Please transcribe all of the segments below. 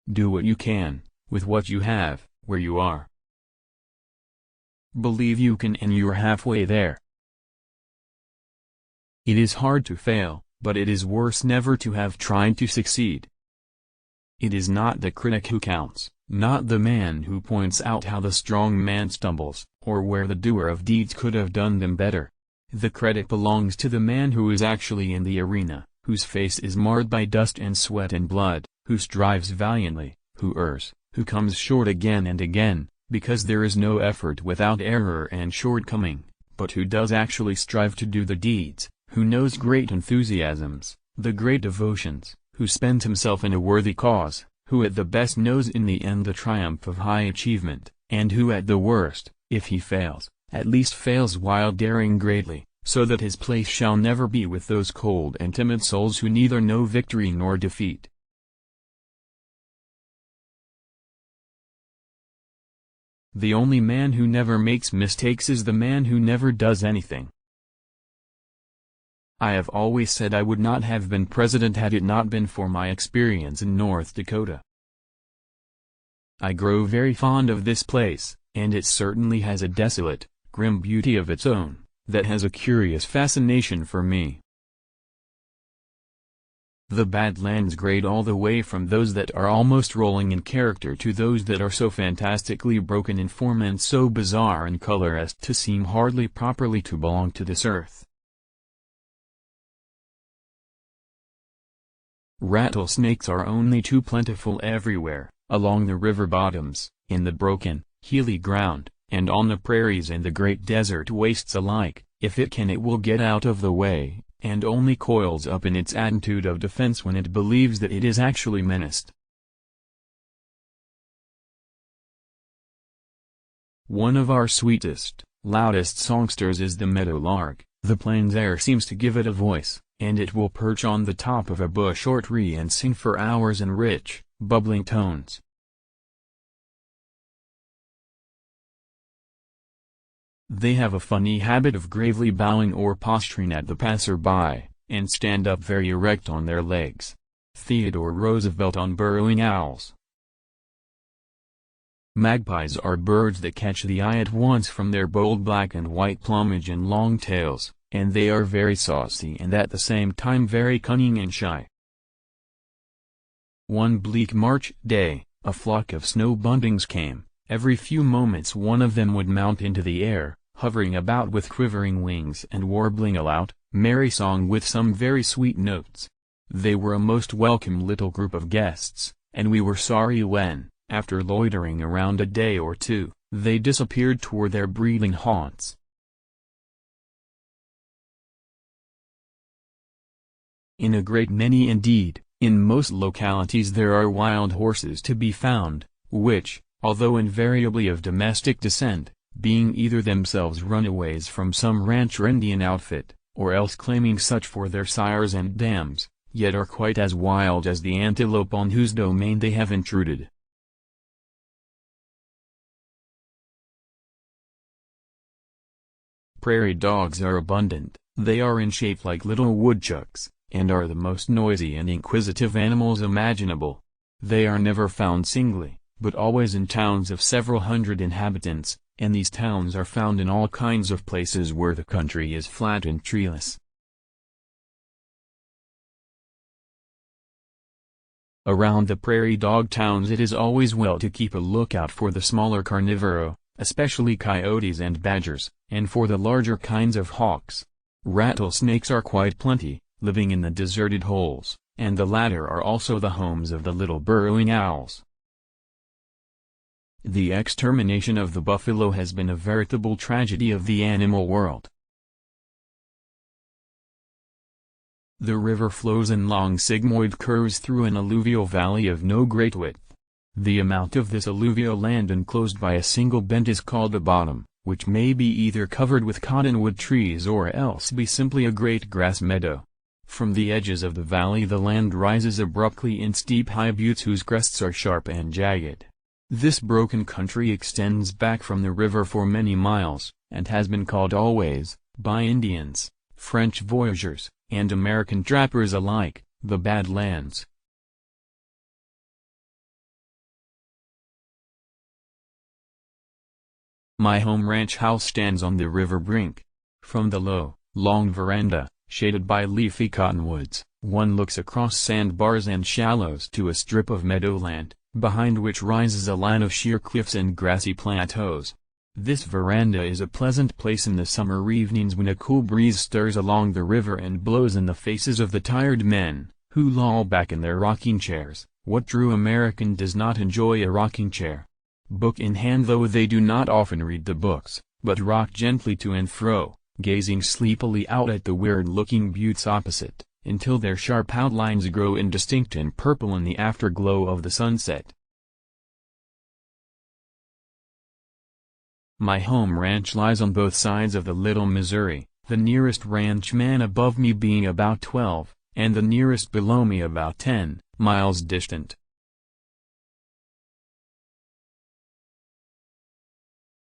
Do what you can, with what you have, where you are. Believe you can and you're halfway there. It is hard to fail, but it is worse never to have tried to succeed. It is not the critic who counts, not the man who points out how the strong man stumbles, or where the doer of deeds could have done them better. The credit belongs to the man who is actually in the arena, whose face is marred by dust and sweat and blood, who strives valiantly, who errs, who comes short again and again, because there is no effort without error and shortcoming, but who does actually strive to do the deeds, who knows great enthusiasms, the great devotions, who spends himself in a worthy cause, who at the best knows in the end the triumph of high achievement, and who at the worst, if he fails, at least fails while daring greatly, so that his place shall never be with those cold and timid souls who neither know victory nor defeat. The only man who never makes mistakes is the man who never does anything. I have always said I would not have been president had it not been for my experience in North Dakota. I grow very fond of this place, and it certainly has a desolate, grim beauty of its own, that has a curious fascination for me. The Badlands grade all the way from those that are almost rolling in character to those that are so fantastically broken in form and so bizarre in color as to seem hardly properly to belong to this earth. Rattlesnakes are only too plentiful everywhere, along the river bottoms, in the broken, hilly ground, and on the prairies and the great desert wastes alike. If it can it will get out of the way, and only coils up in its attitude of defense when it believes that it is actually menaced. One of our sweetest, loudest songsters is the meadowlark. The plains air seems to give it a voice, and it will perch on the top of a bush or tree and sing for hours in rich, bubbling tones. They have a funny habit of gravely bowing or posturing at the passer-by, and stand up very erect on their legs. Theodore Roosevelt on burrowing owls. Magpies are birds that catch the eye at once from their bold black and white plumage and long tails, and they are very saucy and at the same time very cunning and shy. One bleak March day, a flock of snow buntings came. Every few moments one of them would mount into the air, hovering about with quivering wings and warbling a loud, merry song with some very sweet notes. They were a most welcome little group of guests, and we were sorry when, after loitering around a day or two, they disappeared toward their breeding haunts. In a great many indeed, in most localities there are wild horses to be found, which, although invariably of domestic descent, being either themselves runaways from some ranch or Indian outfit, or else claiming such for their sires and dams, yet are quite as wild as the antelope on whose domain they have intruded. Prairie dogs are abundant. They are in shape like little woodchucks, and are the most noisy and inquisitive animals imaginable. They are never found singly, but always in towns of several hundred inhabitants, and these towns are found in all kinds of places where the country is flat and treeless. Around the prairie dog towns it is always well to keep a lookout for the smaller carnivoro, especially coyotes and badgers, and for the larger kinds of hawks. Rattlesnakes are quite plenty, living in the deserted holes, and the latter are also the homes of the little burrowing owls. The extermination of the buffalo has been a veritable tragedy of the animal world. The river flows in long sigmoid curves through an alluvial valley of no great width. The amount of this alluvial land enclosed by a single bend is called a bottom, which may be either covered with cottonwood trees or else be simply a great grass meadow. From the edges of the valley the land rises abruptly in steep high buttes whose crests are sharp and jagged. This broken country extends back from the river for many miles, and has been called always, by Indians, French voyageurs, and American trappers alike, the Badlands. My home ranch house stands on the river brink. From the low, long veranda, shaded by leafy cottonwoods, one looks across sandbars and shallows to a strip of meadowland, behind which rises a line of sheer cliffs and grassy plateaus. This veranda is a pleasant place in the summer evenings when a cool breeze stirs along the river and blows in the faces of the tired men, who loll back in their rocking chairs. What true American does not enjoy a rocking chair? Book in hand, though they do not often read the books, but rock gently to and fro, gazing sleepily out at the weird-looking buttes opposite, until their sharp outlines grow indistinct and purple in the afterglow of the sunset. My home ranch lies on both sides of the Little Missouri, the nearest ranchman above me being about 12, and the nearest below me about 10 miles distant.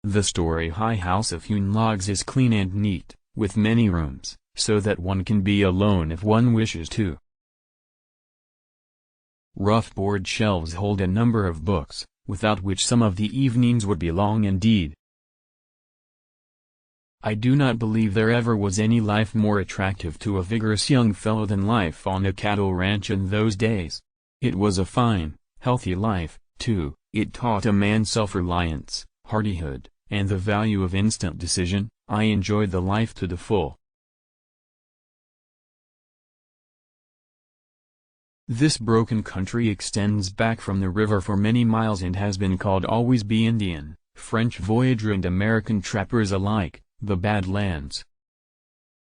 The story-high house of hewn logs is clean and neat, with many rooms, so that one can be alone if one wishes to. Rough board shelves hold a number of books, without which some of the evenings would be long indeed. I do not believe there ever was any life more attractive to a vigorous young fellow than life on a cattle ranch in those days. It was a fine, healthy life, too. It taught a man self-reliance, hardihood, and the value of instant decision. I enjoyed the life to the full. This broken country extends back from the river for many miles and has been called always by Indian, French voyager and American trappers alike, the Bad Lands.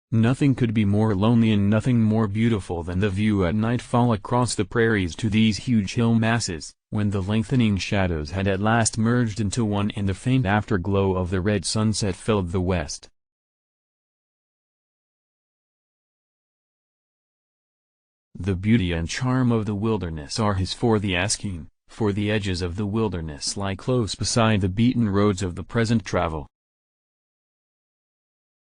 Nothing could be more lonely and nothing more beautiful than the view at nightfall across the prairies to these huge hill masses, when the lengthening shadows had at last merged into one and the faint afterglow of the red sunset filled the west. The beauty and charm of the wilderness are his for the asking, for the edges of the wilderness lie close beside the beaten roads of the present travel.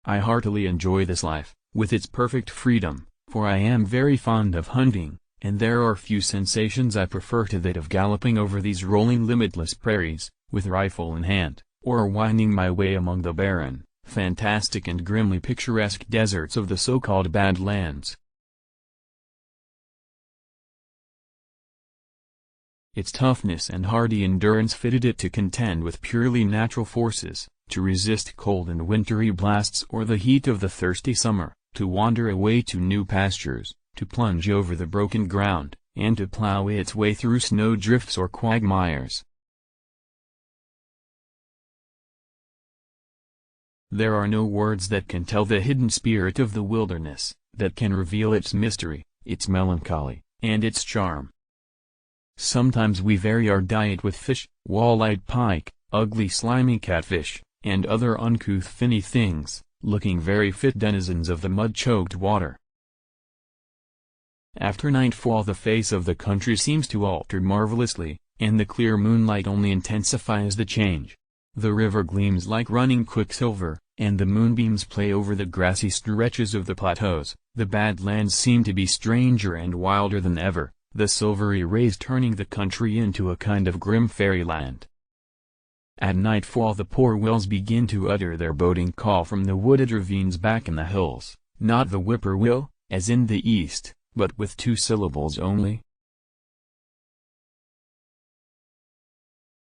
I heartily enjoy this life, with its perfect freedom, for I am very fond of hunting, and there are few sensations I prefer to that of galloping over these rolling limitless prairies, with rifle in hand, or winding my way among the barren, fantastic and grimly picturesque deserts of the so-called Bad Lands. Its toughness and hardy endurance fitted it to contend with purely natural forces, to resist cold and wintry blasts or the heat of the thirsty summer, to wander away to new pastures, to plunge over the broken ground, and to plow its way through snow drifts or quagmires. There are no words that can tell the hidden spirit of the wilderness, that can reveal its mystery, its melancholy, and its charm. Sometimes we vary our diet with fish, wall-eyed pike, ugly slimy catfish, and other uncouth finny things, looking very fit denizens of the mud-choked water. After nightfall the face of the country seems to alter marvelously, and the clear moonlight only intensifies the change. The river gleams like running quicksilver, and the moonbeams play over the grassy stretches of the plateaus. The Bad Lands seem to be stranger and wilder than ever, the silvery rays turning the country into a kind of grim fairyland. At nightfall the poor wills begin to utter their boding call from the wooded ravines back in the hills, not the whippoorwill, as in the east, but with 2 syllables only,